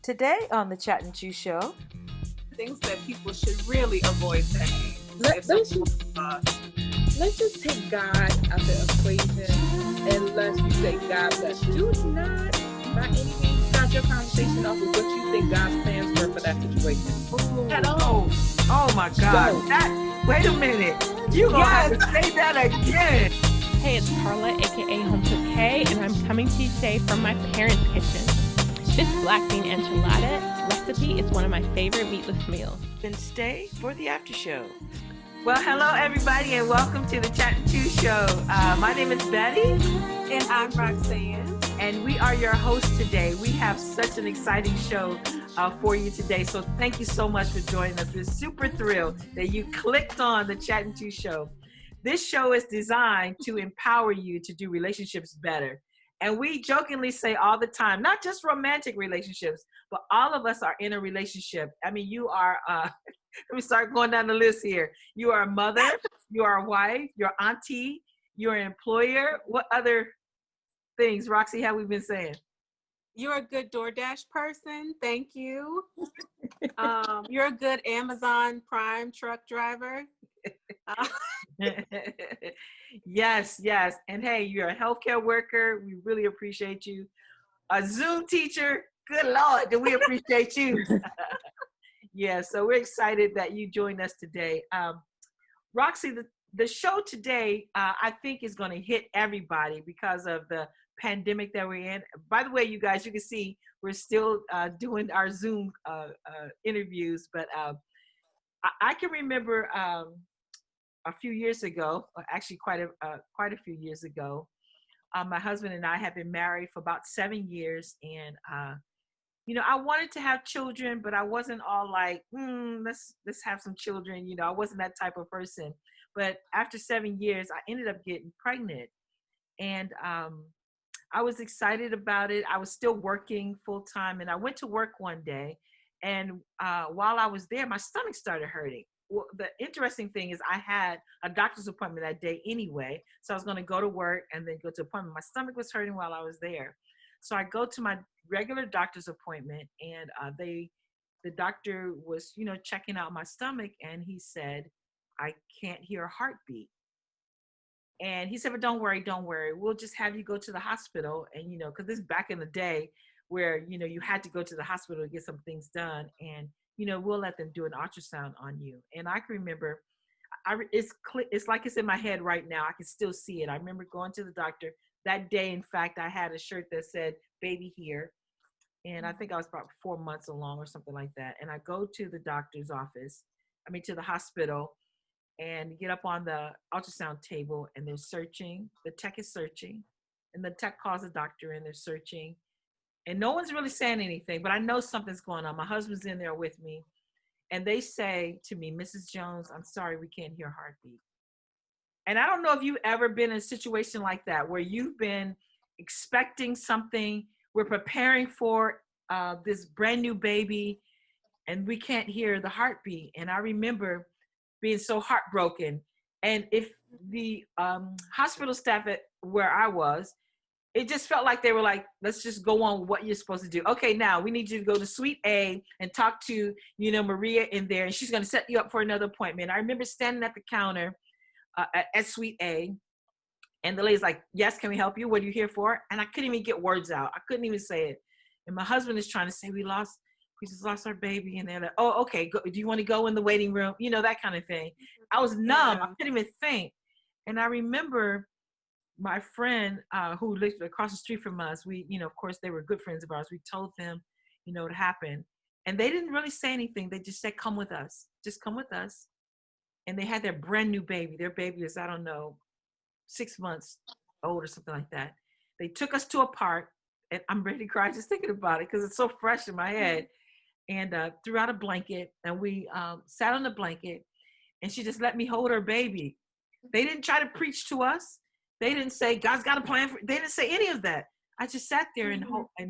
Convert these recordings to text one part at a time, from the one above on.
Today on the Chat and Chew Show, things that people should really avoid saying. Let's just take God out the equation and let's just say God bless. Do not, by any means, start your conversation off with what you think God's plans were for that situation. At all. Oh my God. Wait a minute. You're going to have to say that again. Hey, it's Carla, aka Home Cook Hay, and I'm coming to you today from my parents' kitchen. This black bean enchilada recipe is one of my favorite meatless meals. Then stay for the after show. Well, hello everybody, and welcome to the Chat and Chew Show. My name is Betty, and I'm Roxanne, and we are your hosts today. We have such an exciting show for you today, so thank you so much for joining us. We're super thrilled that you clicked on the Chat and Chew Show. This show is designed to empower you to do relationships better. And we jokingly say all the time, not just romantic relationships, but all of us are in a relationship. I mean, you are, let me start going down the list here. You are a mother, you are a wife, you're auntie, you're an employer. What other things, Roxy, have we been saying? You're a good DoorDash person. Thank you. You're a good Amazon Prime truck driver. Yes. And hey, you're a healthcare worker. We really appreciate you. A Zoom teacher. Good Lord, do we appreciate you. Yeah, so we're excited that you joined us today. Roxy, the show today, I think is going to hit everybody because of the pandemic that we're in. By the way, you guys, you can see we're still doing our Zoom interviews, but I can remember a few years ago, actually quite a few years ago, my husband and I had been married for about 7 years, and I wanted to have children, but I wasn't all like, let's have some children. I wasn't that type of person. But after 7 years, I ended up getting pregnant, and I was excited about it. I was still working full time, and I went to work one day, and while I was there, my stomach started hurting. Well, the interesting thing is I had a doctor's appointment that day anyway. So I was going to go to work and then go to appointment. My stomach was hurting while I was there. So I go to my regular doctor's appointment, and the doctor was, checking out my stomach, and he said, I can't hear a heartbeat. And he said, but don't worry. We'll just have you go to the hospital. And, because this is back in the day where, you had to go to the hospital to get some things done. And we'll let them do an ultrasound on you. And I can remember, it's like it's in my head right now. I can still see it. I remember going to the doctor that day. In fact, I had a shirt that said baby here. And I think I was about 4 months along or something like that. And I go to the doctor's office, to the hospital, and get up on the ultrasound table, and they're searching. The tech is searching, and the tech calls the doctor, and they're searching. And no one's really saying anything, but I know something's going on. My husband's in there with me. And they say to me, Mrs. Jones, I'm sorry, we can't hear a heartbeat. And I don't know if you've ever been in a situation like that, where you've been expecting something. We're preparing for this brand new baby, and we can't hear the heartbeat. And I remember being so heartbroken. And if the hospital staff at where I was, it just felt like they were like, let's just go on with what you're supposed to do. Okay, now we need you to go to Suite A and talk to, Maria in there, and she's going to set you up for another appointment. I remember standing at the counter at Suite A, and the lady's like, yes, can we help you? What are you here for? And I couldn't even get words out. I couldn't even say it. And my husband is trying to say, we just lost our baby. And they're like, oh, okay, do you want to go in the waiting room? That kind of thing. I was numb. I couldn't even think. And I remember my friend who lived across the street from us, we, of course, they were good friends of ours. We told them, what happened. And they didn't really say anything. They just said, come with us. Just come with us. And they had their brand new baby. Their baby was, 6 months old or something like that. They took us to a park, and I'm ready to cry just thinking about it because it's so fresh in my head. And threw out a blanket, and we sat on the blanket, and she just let me hold her baby. They didn't try to preach to us. They didn't say, God's got a plan for, they didn't say any of that. I just sat there and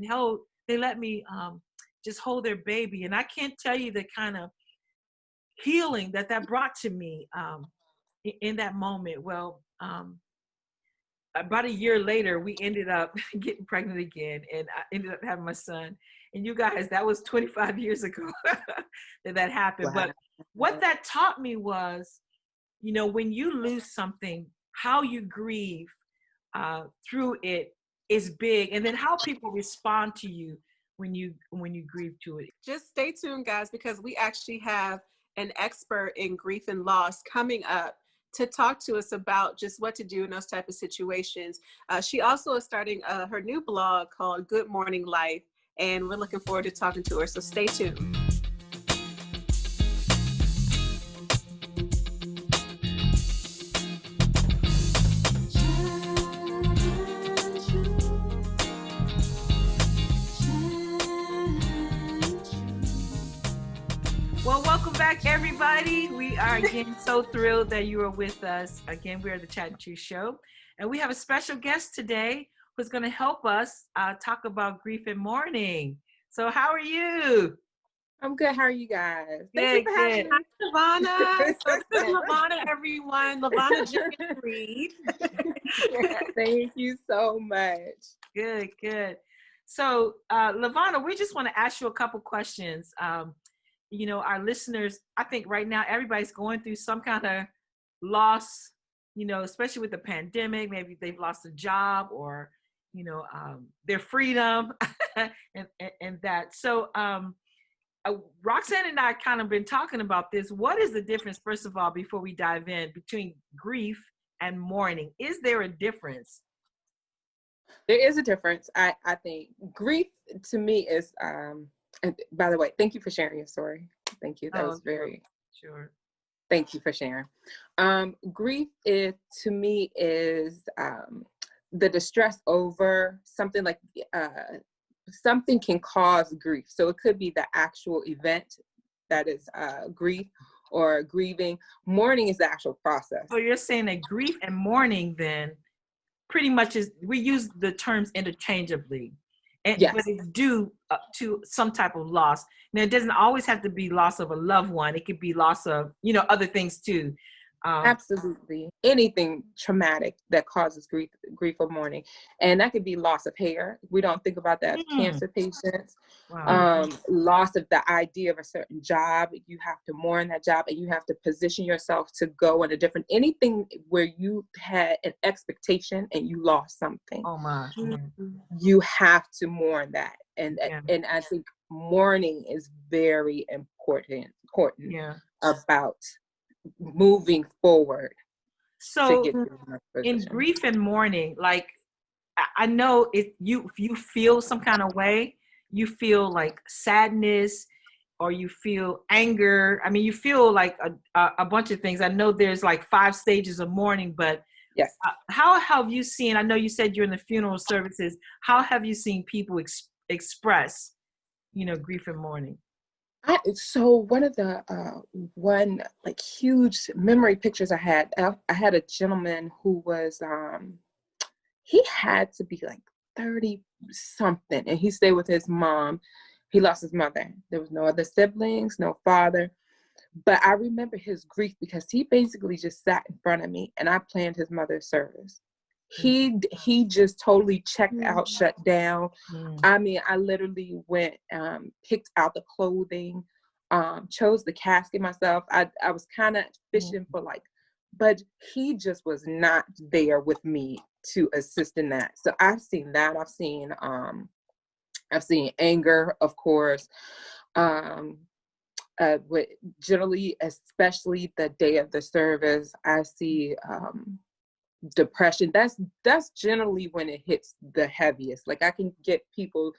held, they let me just hold their baby. And I can't tell you the kind of healing that brought to me in that moment. Well, about a year later, we ended up getting pregnant again, and I ended up having my son. And you guys, that was 25 years ago that happened. Wow. But what that taught me was, when you lose something, how you grieve through it is big. And then how people respond to you when you grieve to it. Just stay tuned, guys, because we actually have an expert in grief and loss coming up to talk to us about just what to do in those type of situations. She also is starting her new blog called Good Mourning Life, and we're looking forward to talking to her. So stay tuned. Well, welcome back, everybody. We are again so thrilled that you are with us. Again, we are the Chat and Chew Show, and we have a special guest today who's going to help us talk about grief and mourning. So, how are you? I'm good. How are you guys? Good, Thank you for having me. Hi, Lavana. So this is Lavana, everyone. Lavana Jenkins-Reid. Thank you so much. Good, good. So, Lavana, we just want to ask you a couple questions. Our listeners, I think right now everybody's going through some kind of loss, especially with the pandemic. Maybe they've lost a job or, their freedom and that. So Roxanne and I kind of been talking about this. What is the difference, first of all, before we dive in, between grief and mourning? Is there a difference? There is a difference. I think grief to me is, and by the way, thank you for sharing your story. Thank you. That was very, sure. Thank you for sharing. Grief is, to me, is the distress over something like, something can cause grief. So it could be the actual event that is grief or grieving. Mourning is the actual process. So you're saying that grief and mourning then pretty much we use the terms interchangeably. Yes. But it's due to some type of loss. Now, it doesn't always have to be loss of a loved one. It could be loss of, other things too. Absolutely. Anything traumatic that causes grief or mourning. And that could be loss of hair. We don't think about that with cancer patients. Wow. Loss of the idea of a certain job. You have to mourn that job and you have to position yourself to go in anything where you had an expectation and you lost something. Oh my. You have to mourn that. And I think mourning is very important about moving forward. So in grief and mourning, like I know if you feel some kind of way, you feel like sadness or you feel anger. I mean, you feel like a bunch of things. I know there's like 5 stages of mourning, but yes. How have you seen, I know you said you're in the funeral services, how have you seen people express, grief and mourning? So one of the huge memory pictures I had a gentleman who was he had to be like 30 something, and he stayed with his mom. He lost his mother. There was no other siblings, no father. But I remember his grief because he basically just sat in front of me and I planned his mother's service. He just totally checked out, shut down. I mean, I literally went, picked out the clothing, chose the casket myself. I was kind of fishing for but he just was not there with me to assist in that. So I've seen that. I've seen anger, of course. Generally, especially the day of the service, I see depression. That's generally when it hits the heaviest. Like I can get people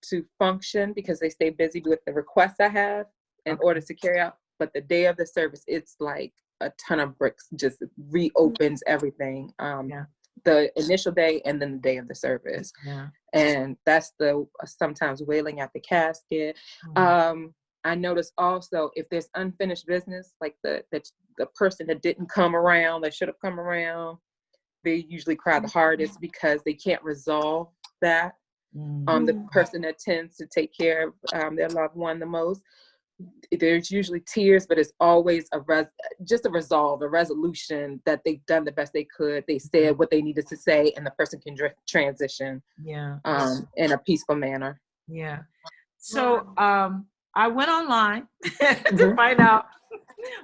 to function because they stay busy with the requests I have in order to carry out. But the day of the service, it's like a ton of bricks, just reopens everything. The initial day and then the day of the service. Yeah. And that's the sometimes wailing at the casket. I notice also if there's unfinished business, like the person that didn't come around, that should have come around, they usually cry the hardest because they can't resolve that. The person that tends to take care of their loved one the most, there's usually tears, but it's always a resolution that they've done the best they could. They said what they needed to say, and the person can transition in a peaceful manner. Yeah. So I went online to find out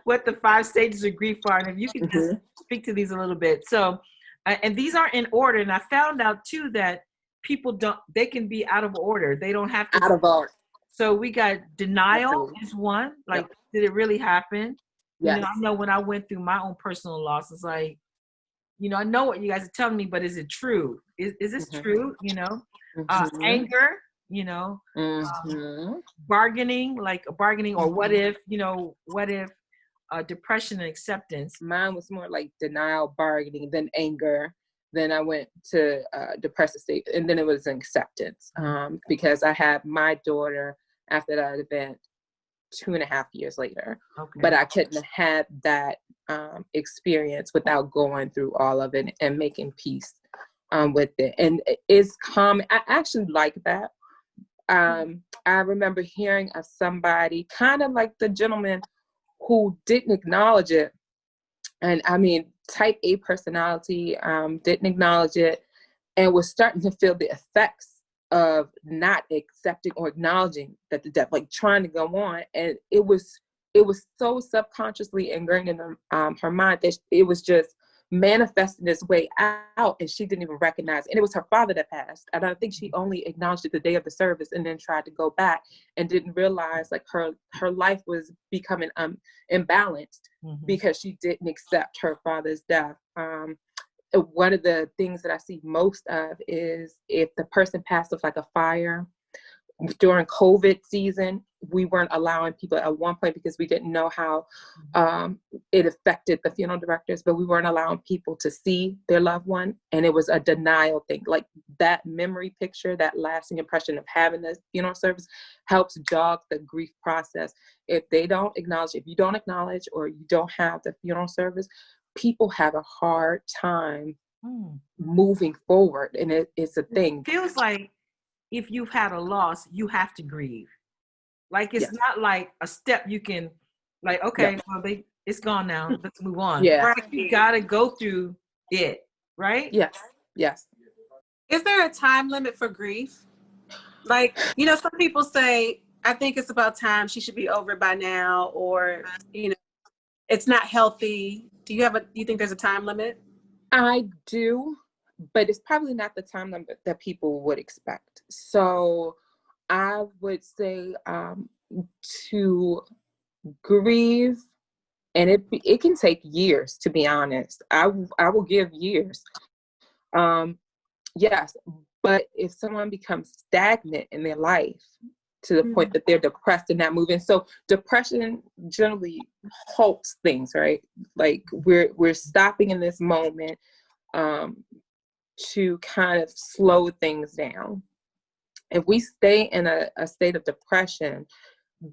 what the 5 stages of grief are. And if you could just speak to these a little bit. So, and these aren't in order. And I found out too that people they can be out of order. They don't have to. Out of order. So we got denial is one. Like, did it really happen? Yes. You know, I know when I went through my own personal loss, it's like, you know, I know what you guys are telling me, but is it true? Is this true? You know, anger, you know, bargaining, like bargaining, or what if, you know, depression and acceptance. Mine was more like denial, bargaining, then anger. Then I went to depressive state, and then it was an acceptance because I had my daughter after that event 2.5 years later. Okay. But I couldn't have had that experience without going through all of it and making peace with it. And it's common. I actually like that. I remember hearing of somebody kind of like the gentleman who didn't acknowledge it. And I mean, type A personality, didn't acknowledge it and was starting to feel the effects of not accepting or acknowledging that the death, like trying to go on. And it was so subconsciously ingrained in her mind that it was just manifesting its way out, and she didn't even recognize it. And it was her father that passed. And I think she only acknowledged it the day of the service and then tried to go back and didn't realize like her life was becoming imbalanced because she didn't accept her father's death. One of the things that I see most of is if the person passed of like a fire. During COVID season, we weren't allowing people at one point because we didn't know how it affected the funeral directors, but we weren't allowing people to see their loved one. And it was a denial thing. Like that memory picture, that lasting impression of having the funeral service helps jog the grief process. If you don't acknowledge or you don't have the funeral service, people have a hard time moving forward. And it's a thing. It feels like if you've had a loss, you have to grieve. Like it's not like a step you can, like, okay, well, it's gone now. Let's move on. Yeah. Right? You gotta go through it, right? Yes. Yes. Is there a time limit for grief? Like, you know, some people say, I think it's about time, she should be over by now, or, you know, it's not healthy. Do you think there's a time limit? I do, but it's probably not the time limit that people would expect. So I would say to grieve, and it can take years, to be honest. I will give years. Yes, but if someone becomes stagnant in their life to the point that they're depressed and not moving, so depression generally halts things, right? Like we're stopping in this moment to kind of slow things down. If we stay in a state of depression,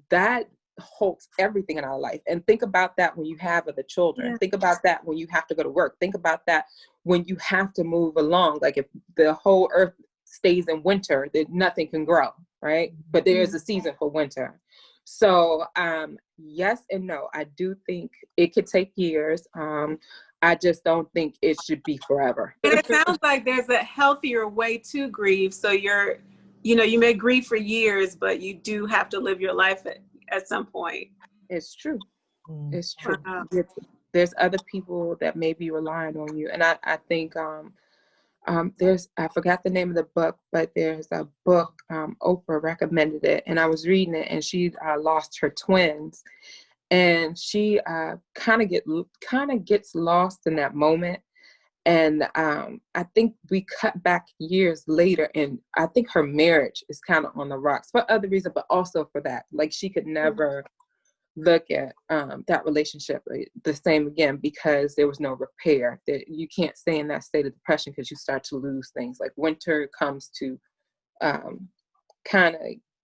that halts everything in our life. And think about that when you have other children. Think about that when you have to go to work. Think about that when you have to move along. Like if the whole earth stays in winter, then nothing can grow, right? But there is a season for winter. So yes and no. I do think it could take years. I just don't think it should be forever. And it sounds like there's a healthier way to grieve. So you may grieve for years, but you do have to live your life at some point. It's true. It's true. There's other people that may be relying on you. And I think I forgot the name of the book, but there's a book, Oprah recommended it, and I was reading it, and she lost her twins. And she kind of gets lost in that moment. And I think we cut back years later, and I think her marriage is kind of on the rocks for other reasons, but also for that. Like she could never look at that relationship the same again because there was no repair. That you can't stay in that state of depression because you start to lose things. Like winter comes to kind of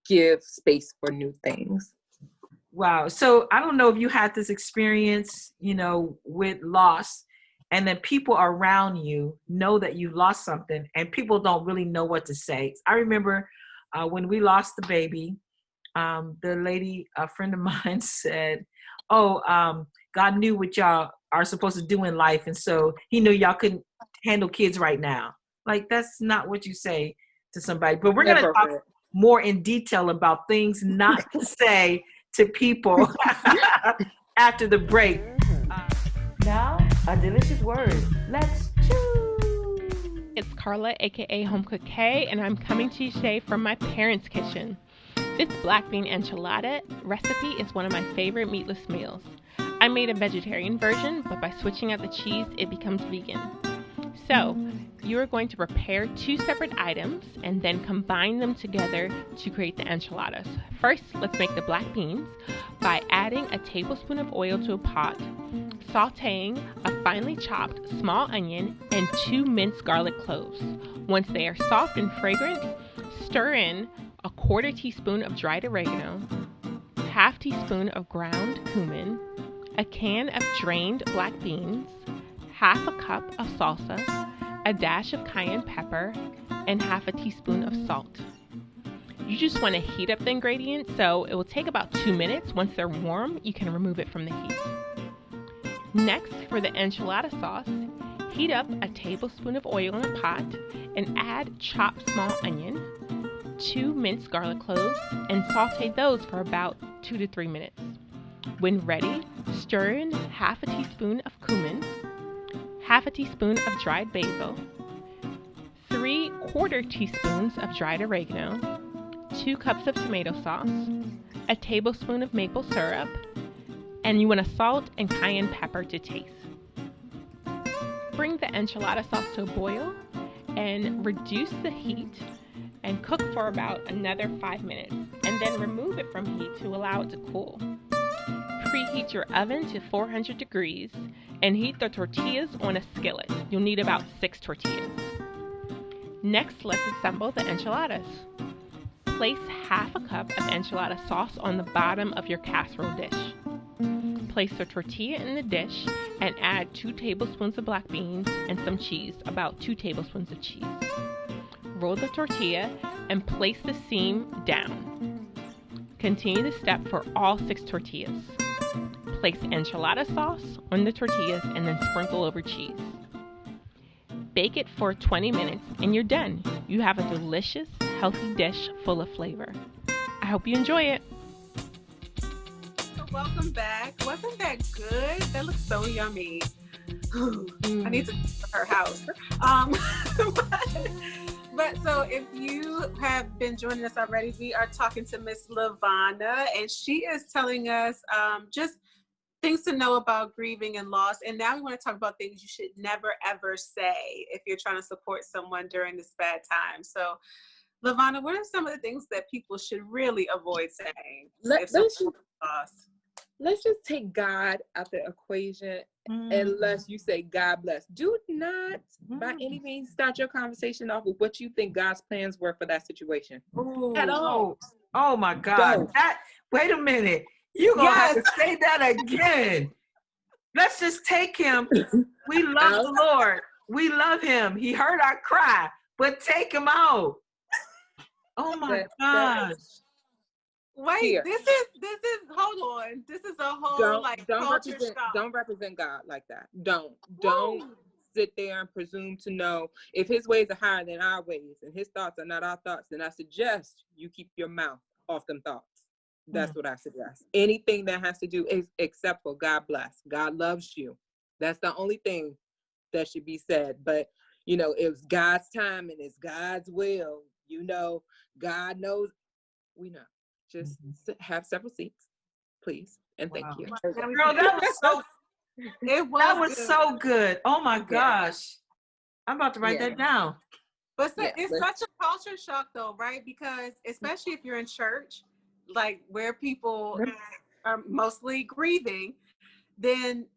give space for new things. Wow. So I don't know if you had this experience, with loss, and then people around you know that you've lost something and people don't really know what to say. I remember when we lost the baby, the lady, a friend of mine said, God knew what y'all are supposed to do in life. And so he knew y'all couldn't handle kids right now. Like, that's not what you say to somebody, but we're going to talk. more in detail about things not to say to people after the break. Now, a delicious word. Let's chew. It's Carla, aka Home Cook K, and I'm coming to you today from my parents' kitchen. This black bean enchilada recipe is one of my favorite meatless meals. I made a vegetarian version, but by switching out the cheese, it becomes vegan. So, you are going to prepare 2 separate items and then combine them together to create the enchiladas. First, let's make the black beans by adding a tablespoon of oil to a pot, sauteing a finely chopped small onion and 2 minced garlic cloves. Once they are soft and fragrant, stir in a 1/4 teaspoon of dried oregano, 1/2 teaspoon of ground cumin, a can of drained black beans, 1/2 cup of salsa, a dash of cayenne pepper, and 1/2 teaspoon of salt. You just want to heat up the ingredients, so it will take about 2 minutes. Once they're warm, you can remove it from the heat. Next, for the enchilada sauce, heat up a tablespoon of oil in a pot and add chopped small onion, 2 minced garlic cloves, and saute those for about 2 to 3 minutes. When ready, stir in 1/2 teaspoon of cumin, 1/2 teaspoon of dried basil, 3/4 teaspoons of dried oregano, 2 cups of tomato sauce, a tablespoon of maple syrup, and you want to salt and cayenne pepper to taste. Bring the enchilada sauce to a boil and reduce the heat and cook for about another 5 minutes, and then remove it from heat to allow it to cool. Preheat your oven to 400 degrees and heat the tortillas on a skillet. You'll need about 6 tortillas. Next, let's assemble the enchiladas. Place 1/2 cup of enchilada sauce on the bottom of your casserole dish. Place the tortilla in the dish and add 2 tablespoons of black beans and some cheese, about 2 tablespoons of cheese. Roll the tortilla and place the seam down. Continue the step for all 6 tortillas. Place enchilada sauce on the tortillas and then sprinkle over cheese. Bake it for 20 minutes and you're done. You have a delicious, healthy dish full of flavor. I hope you enjoy it. Welcome back. Wasn't that good? That looks so yummy. I need to go to her house. But so if you have been joining us already, we are talking to Miss Lavana, and she is telling us just things to know about grieving and loss. And now we want to talk about things you should never, ever say if you're trying to support someone during this bad time. So, Lavana, what are some of the things that people should really avoid saying if someone's lost? Let's just take God out the equation unless you say God bless. Do not by any means start your conversation off with what you think God's plans were for that situation. At all. Oh my God. Wait a minute. You're going to have to say that again. Let's just take him. We love the Lord. We love him. He heard our cry, but take him out. Oh my gosh. Wait, Here. this is hold on. This is a whole culture shock. Don't represent God like that. Don't sit there and presume to know. If his ways are higher than our ways and his thoughts are not our thoughts, then I suggest you keep your mouth off them thoughts. That's what I suggest. Anything that has to do is except for God bless. God loves you. That's the only thing that should be said. But it's God's time and it's God's will. God knows. We know. Just have several seats, please, and thank you. Girl, that was so. That was so good. Oh my gosh, I'm about to write that down. But it's such a culture shock, though, right? Because especially if you're in church, like where people are mostly grieving, then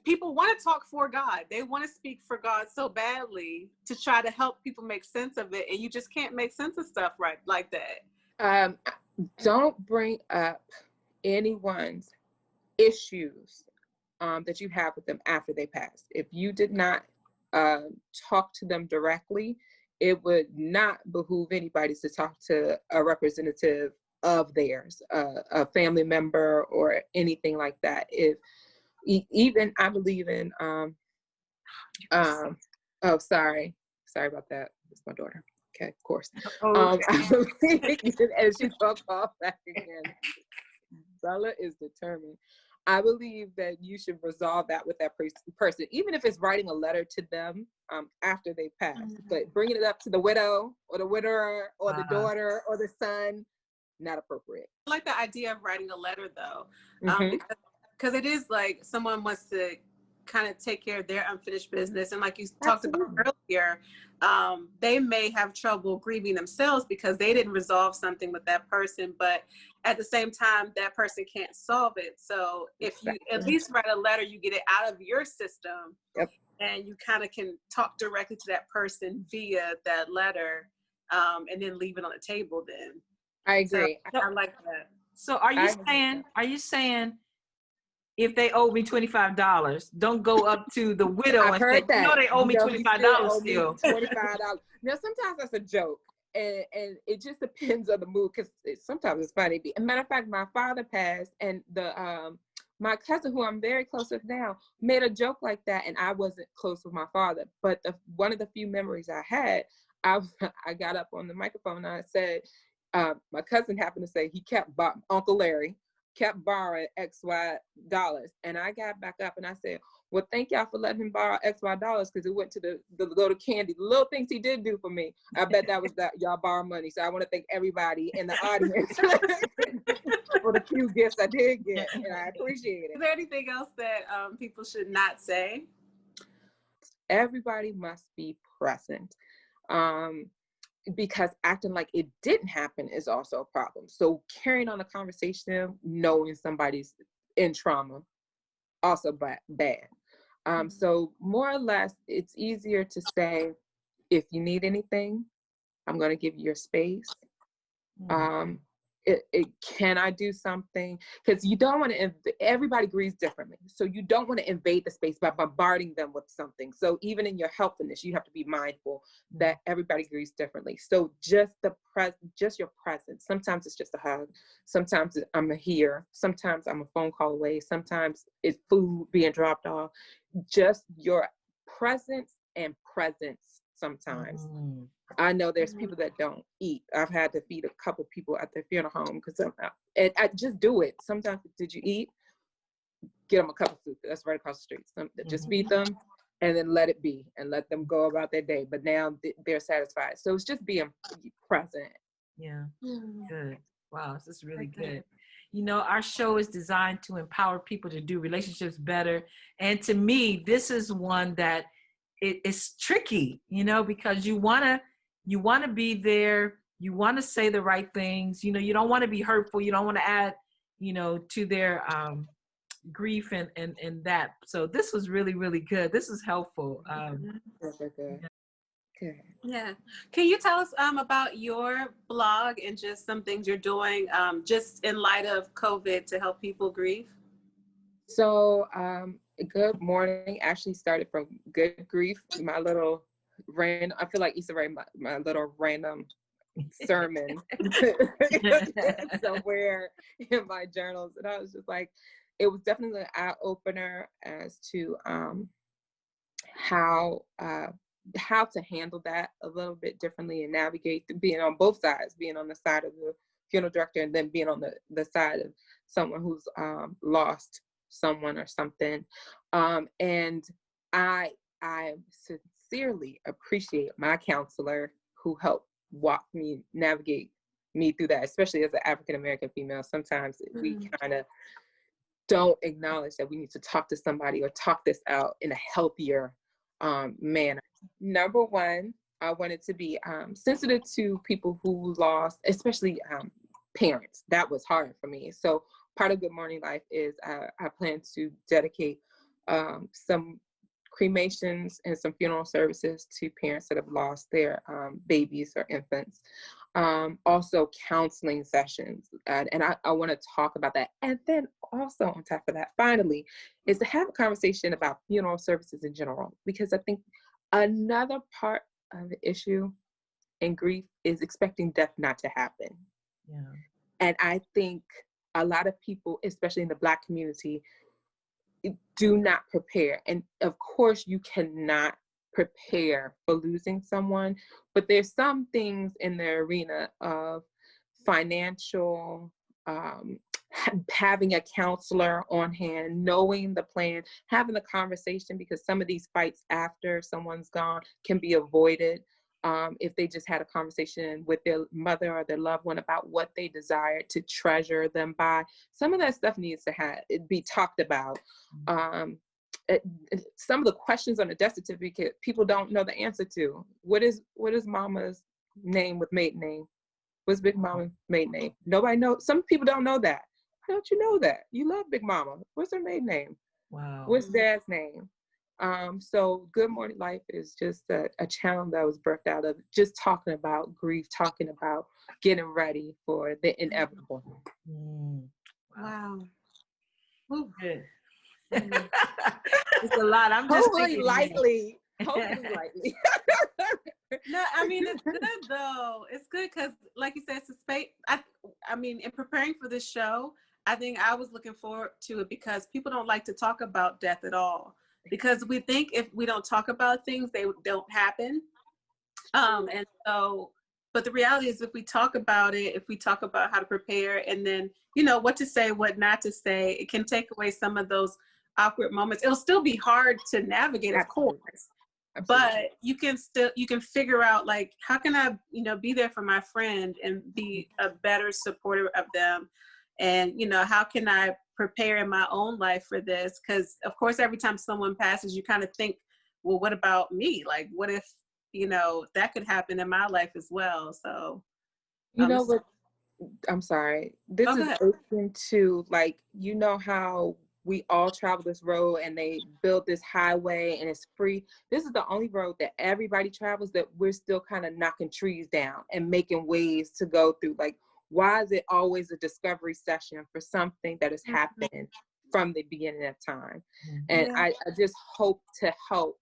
people want to talk for God. They want to speak for God so badly to try to help people make sense of it, and you just can't make sense of stuff right like that. Don't bring up anyone's issues that you have with them after they pass. If you did not talk to them directly, it would not behoove anybody to talk to a representative of theirs, a family member or anything like that. If even I believe in sorry about that. It's my daughter. Okay, of course. Okay. I believe, and she's gonna call back again. Bella is determined. I believe that you should resolve that with that person, even if it's writing a letter to them after they pass. But bringing it up to the widow or the widower or the daughter or the son, not appropriate. I like the idea of writing a letter though, Mm-hmm. because it is like someone wants to kind of take care of their unfinished business, and like you talked about earlier, they may have trouble grieving themselves because they didn't resolve something with that person, but at the same time that person can't solve it. So if you at least write a letter, you get it out of your system. Yep. And you kind of can talk directly to that person via that letter, and then leave it on the table then. I agree. So, I like that. So are you saying if they owe me $25, don't go up to the widow I've and heard say, that. you know, they owe me $25 still. $25. Now, sometimes that's a joke, and it just depends on the mood, because sometimes it's funny. As a matter of fact, my father passed, and my cousin, who I'm very close with now, made a joke like that, and I wasn't close with my father. But one of the few memories I had, I got up on the microphone and I said, my cousin happened to say he Uncle Larry kept borrowing XY dollars. And I got back up and I said, well, thank y'all for letting him borrow XY dollars, because it went to the little candy, the little things he did do for me. I bet that was that y'all borrow money. So I want to thank everybody in the audience for the few gifts I did get, and I appreciate it. Is there anything else that people should not say? Everybody must be present. Because acting like it didn't happen is also a problem. So carrying on a conversation, knowing somebody's in trauma, also bad. So more or less, it's easier to say, if you need anything, I'm going to give you your space. Can I do something? Because you don't want to, everybody grieves differently. So you don't want to invade the space by bombarding them with something. So even in your healthiness, you have to be mindful that everybody grieves differently. So just your presence. Sometimes it's just a hug. Sometimes I'm here. Sometimes I'm a phone call away. Sometimes it's food being dropped off. Just your presence and presence sometimes. I know there's people that don't eat. I've had to feed a couple people at their funeral home because and I just do it. Sometimes, did you eat? Get them a cup of soup. That's right across the street. Just feed them and then let it be and let them go about their day. But now they're satisfied. So it's just being present. Yeah. Good. Wow, this is really good. You know, our show is designed to empower people to do relationships better. And to me, this is one that it's tricky, you know, because you want to be there. You want to say the right things. You know, you don't want to be hurtful. You don't want to add, you know, to their grief and that. So this was really, really good. This is helpful. Yeah. Can you tell us about your blog and just some things you're doing just in light of COVID to help people grieve? So Good Mourning actually started from Good Grief, my little random, I feel like Issa Rae, my little random sermon somewhere in my journals. And I was just like, it was definitely an eye-opener as to how to handle that a little bit differently and navigate being on both sides, being on the side of the funeral director and then being on the side of someone who's lost someone or something. And I sincerely appreciate my counselor who helped navigate me through that, especially as an African-American female. Sometimes we kind of don't acknowledge that we need to talk to somebody or talk this out in a healthier manner. Number one, I wanted to be sensitive to people who lost, especially parents. That was hard for me. So part of Good Mourning Life is I plan to dedicate some cremations and some funeral services to parents that have lost their babies or infants. Also counseling sessions. And I want to talk about that. And then also on top of that, finally, is to have a conversation about funeral services in general. Because I think another part of the issue in grief is expecting death not to happen. Yeah. And I think a lot of people, especially in the Black community, do not prepare. And of course, you cannot prepare for losing someone, but there's some things in the arena of financial, having a counselor on hand, knowing the plan, having the conversation, because some of these fights after someone's gone can be avoided if they just had a conversation with their mother or their loved one about what they desire to treasure them by. Some of that stuff needs to be talked about. Some of the questions on the death certificate, people don't know the answer to. What is mama's name with maiden name? What's Big Mama's maiden name? Nobody knows. Some people don't know that. How don't you know that? You love Big Mama. What's her maiden name? Wow. What's Dad's name? So Good Mourning Life is just a channel that was birthed out of just talking about grief, talking about getting ready for the inevitable. Wow. Ooh, good. It's a lot. I'm just Hopefully thinking, lightly. Hopefully lightly. No, I mean, it's good though. It's good because, like you said, I mean, in preparing for this show, I think I was looking forward to it because people don't like to talk about death at all. Because we think if we don't talk about things, they don't happen. And so, but the reality is if we talk about it, if we talk about how to prepare and then, you know, what to say, what not to say, it can take away some of those awkward moments. It'll still be hard to navigate, of course. But you can figure out, like, how can I, you know, be there for my friend and be a better supporter of them? And, you know, how can I prepare in my own life for this? Because, of course, every time someone passes, you kind of think, well, what about me? Like, what if, you know, that could happen in my life as well? So, you know what? I'm sorry. This is open to, like, you know how we all travel this road and they built this highway and it's free. This is the only road that everybody travels that we're still kind of knocking trees down and making ways to go through. Like, why is it always a discovery session for something that has happened from the beginning of time? And I just hope to help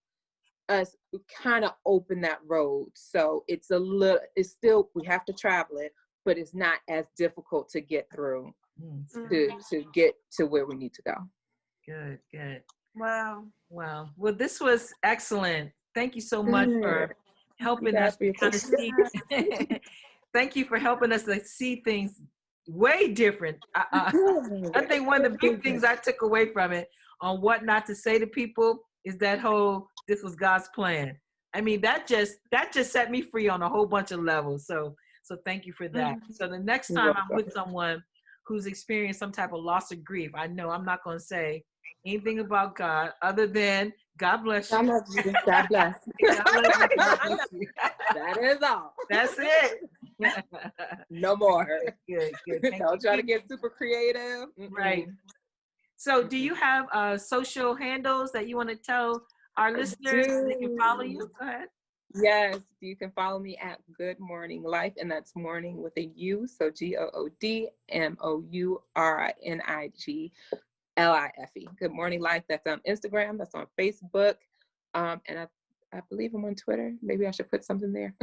us kind of open that road. So it's still, we have to travel it, but it's not as difficult to get through to get to where we need to go. Good. Wow. Well, this was excellent. Thank you so much for helping us to kind of see. Thank you for helping us to see things way different. I think one of the big things I took away from it on what not to say to people is that whole, this was God's plan. I mean, that just set me free on a whole bunch of levels. So thank you for that. So the next time I'm with someone who's experienced some type of loss or grief, I know I'm not going to say anything about God other than God bless you. God bless you. God bless you. That is all. That's it. No more. Good. Don't try to get super creative. Right. So do you have social handles that you want to tell our listeners so they can follow you? Go ahead. Yes, you can follow me at Good Mourning Life, and that's morning with a U, so GOODMOURNIGLIFE. Good Mourning Life. That's on Instagram. That's on Facebook, and I believe I'm on Twitter. Maybe I should put something there.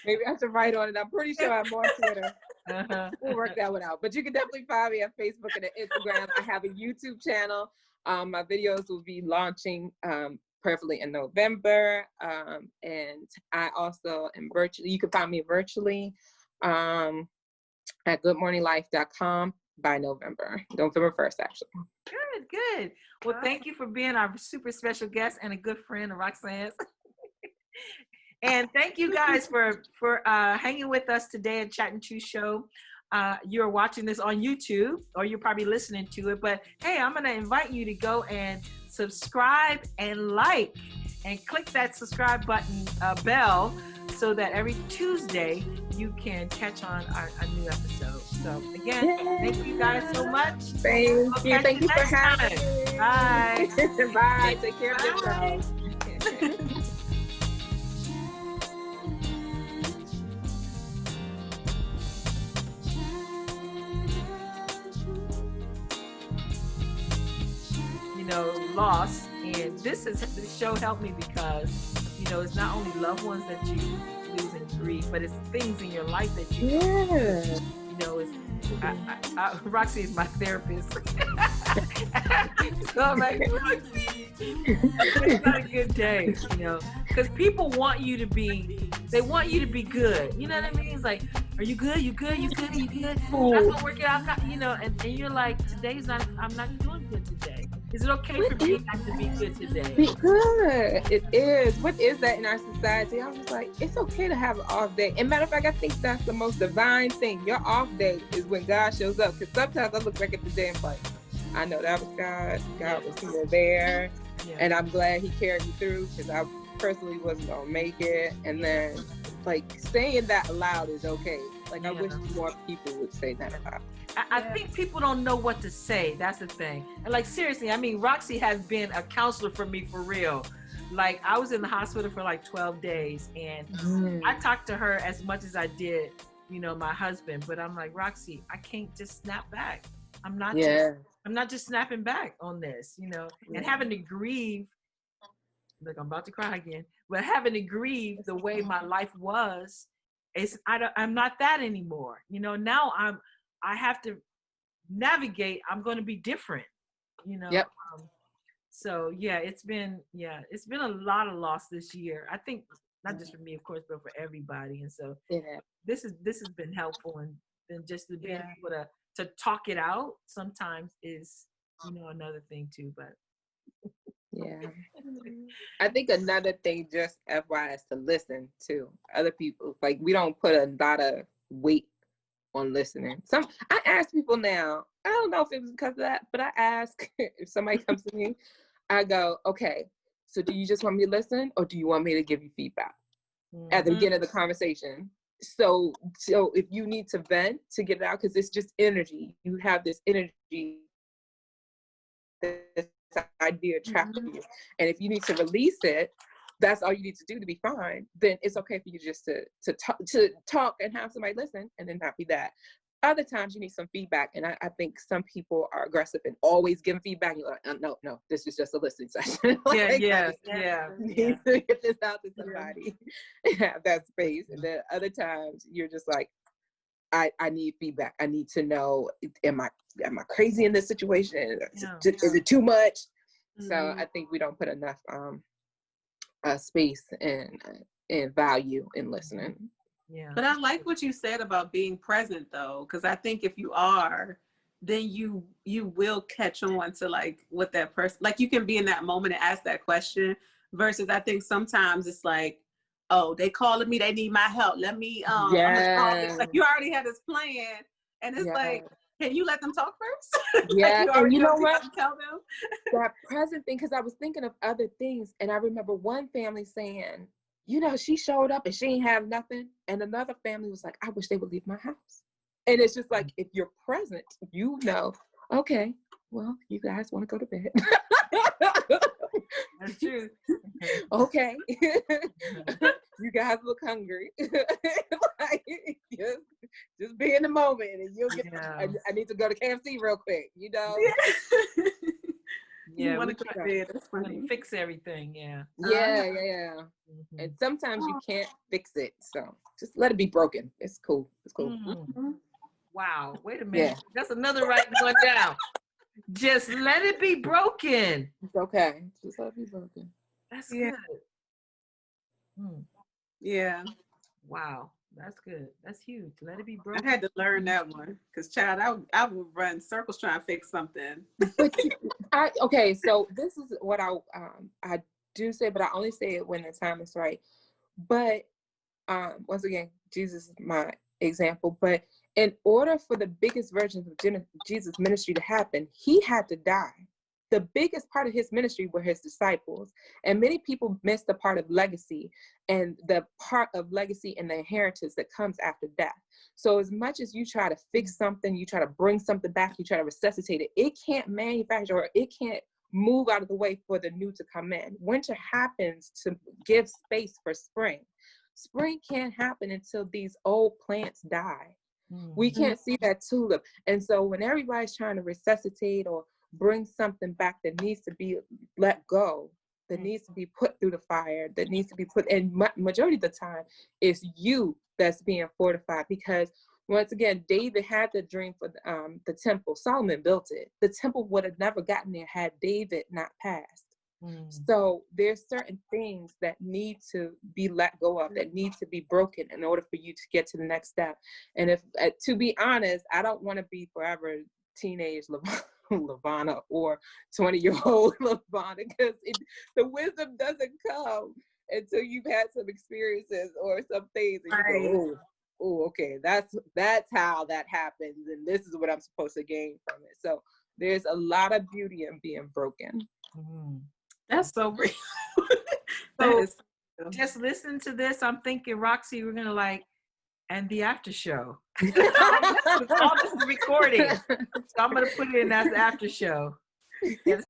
Maybe I should write on it. I'm pretty sure I'm on Twitter. We'll work that one out. But you can definitely find me on Facebook and Instagram. I have a YouTube channel. My videos will be launching perfectly in November. And I also am virtually, you can find me virtually at goodmourninglife.com by November 1st, actually. Good. Well, thank you for being our super special guest and a good friend of Roxanne's. And thank you guys for hanging with us today at Chat and Chew Show. You're watching this on YouTube, or you're probably listening to it. But hey, I'm going to invite you to go and subscribe and like, and click that subscribe button bell, so that every Tuesday you can catch on our new episode. So again, thank you guys so much. Thank you. Thank you for having me. Bye. Bye. Take care of yourself. Loss, and this show helped me because it's not only loved ones that you lose in grief, but it's things in your life that you it's Roxy is my therapist. So I'm like, Roxy, it's not a good day, you know, because people want you to be, they want you to be good. You know what I mean? It's like, are you good? You good? You good? You good? That's gonna work it out, you know, and you're like, today's not, I'm not doing good today. Is it okay for me not to be good today? Be good. It is. What is that in our society? I was just like, it's okay to have an off day. And matter of fact, I think that's the most divine thing. Your off day is when God shows up. Because sometimes I look back at the day and like, I know that was God. God was here there. Yeah. And I'm glad he carried me through because I personally wasn't going to make it. And then like saying that aloud is okay. Like I wish more people would say that aloud. I think people don't know what to say. That's the thing. And like, seriously, I mean, Roxy has been a counselor for me for real. Like, I was in the hospital for like 12 days and I talked to her as much as I did, you know, my husband, but I'm like, Roxy, I can't just snap back. I'm not just snapping back on this, you know, and having to grieve. Look, I'm about to cry again, but having to grieve the way my life was, I'm not that anymore. You know, now I have to navigate. I'm going to be different, you know? Yep. So yeah, it's been a lot of loss this year. I think not just for me, of course, but for everybody. And so this has been helpful, and then just to be able to talk it out sometimes is, you know, another thing too, but. Yeah. I think another thing, just FYI, is to listen to other people. Like, we don't put a lot of weight on listening. I ask people now, I don't know if it was because of that, but I ask if somebody comes to me, I go, okay, so do you just want me to listen or do you want me to give you feedback at the beginning of the conversation? So if you need to vent to get it out, because it's just energy, you have this energy, this idea trapped in you. And if you need to release it, that's all you need to do to be fine, then it's okay for you just to talk and have somebody listen and then not be that. Other times you need some feedback. And I think some people are aggressive and always giving feedback. You're like, no, this is just a listening session. Like, need to get this out to somebody. Have that space. And then other times you're just like, I need feedback. I need to know, am I crazy in this situation? Is it too much? So I think we don't put enough space and value in listening. Yeah. But I like what you said about being present though, because I think if you are, then you will catch on to like what that person, like you can be in that moment and ask that question, versus I think sometimes it's like, oh, they calling me, they need my help. Let me I'm gonna call this. Like you already had this plan, and it's like, can you let them talk first? Yeah, like and you know what? Tell them that present thing, because I was thinking of other things, and I remember one family saying, you know, she showed up and she ain't have nothing, and another family was like, I wish they would leave my house. And it's just like, if you're present, you know, okay, well, you guys want to go to bed. That's true. Okay. You guys look hungry. Like, just be in the moment and you'll get, I need to go to KFC real quick, you know? Yeah, you want to go to bed. That's funny. Fix everything, Yeah. And sometimes you can't fix it, so just let it be broken. It's cool. Wow, wait a minute. That's another right one down. Just let it be broken. It's okay. Just let it be broken. That's good. Yeah. Wow, that's good. That's huge. Let it be broken. I had to learn that one because, child, I would run circles trying to fix something. Okay, so this is what I do say, but I only say it when the time is right. But once again, Jesus is my example. But in order for the biggest version of Jesus' ministry to happen, he had to die. The biggest part of his ministry were his disciples. And many people miss the part of legacy and the part of legacy and the inheritance that comes after death. So as much as you try to fix something, you try to bring something back, you try to resuscitate it, it can't manufacture or it can't move out of the way for the new to come in. Winter happens to give space for spring. Spring can't happen until these old plants die. We can't see that tulip. And so when everybody's trying to resuscitate or bring something back that needs to be let go, that needs to be put through the fire, that needs to be put, and majority of the time, it's you that's being fortified. Because Once again, David had the dream for the temple. Solomon built it. The temple would have never gotten there had David not passed. So there's certain things that need to be let go of, that need to be broken in order for you to get to the next step. And if, to be honest, I don't want to be forever teenage Lavana or 20-year-old Lavana, because the wisdom doesn't come until you've had some experiences or some things, and you go, oh, okay, that's how that happens, and this is what I'm supposed to gain from it. So there's a lot of beauty in being broken. That's so real. So just listen to this. I'm thinking, Roxy, we're gonna like, and the after show. All this is recording, so I'm gonna put it in as the after show. And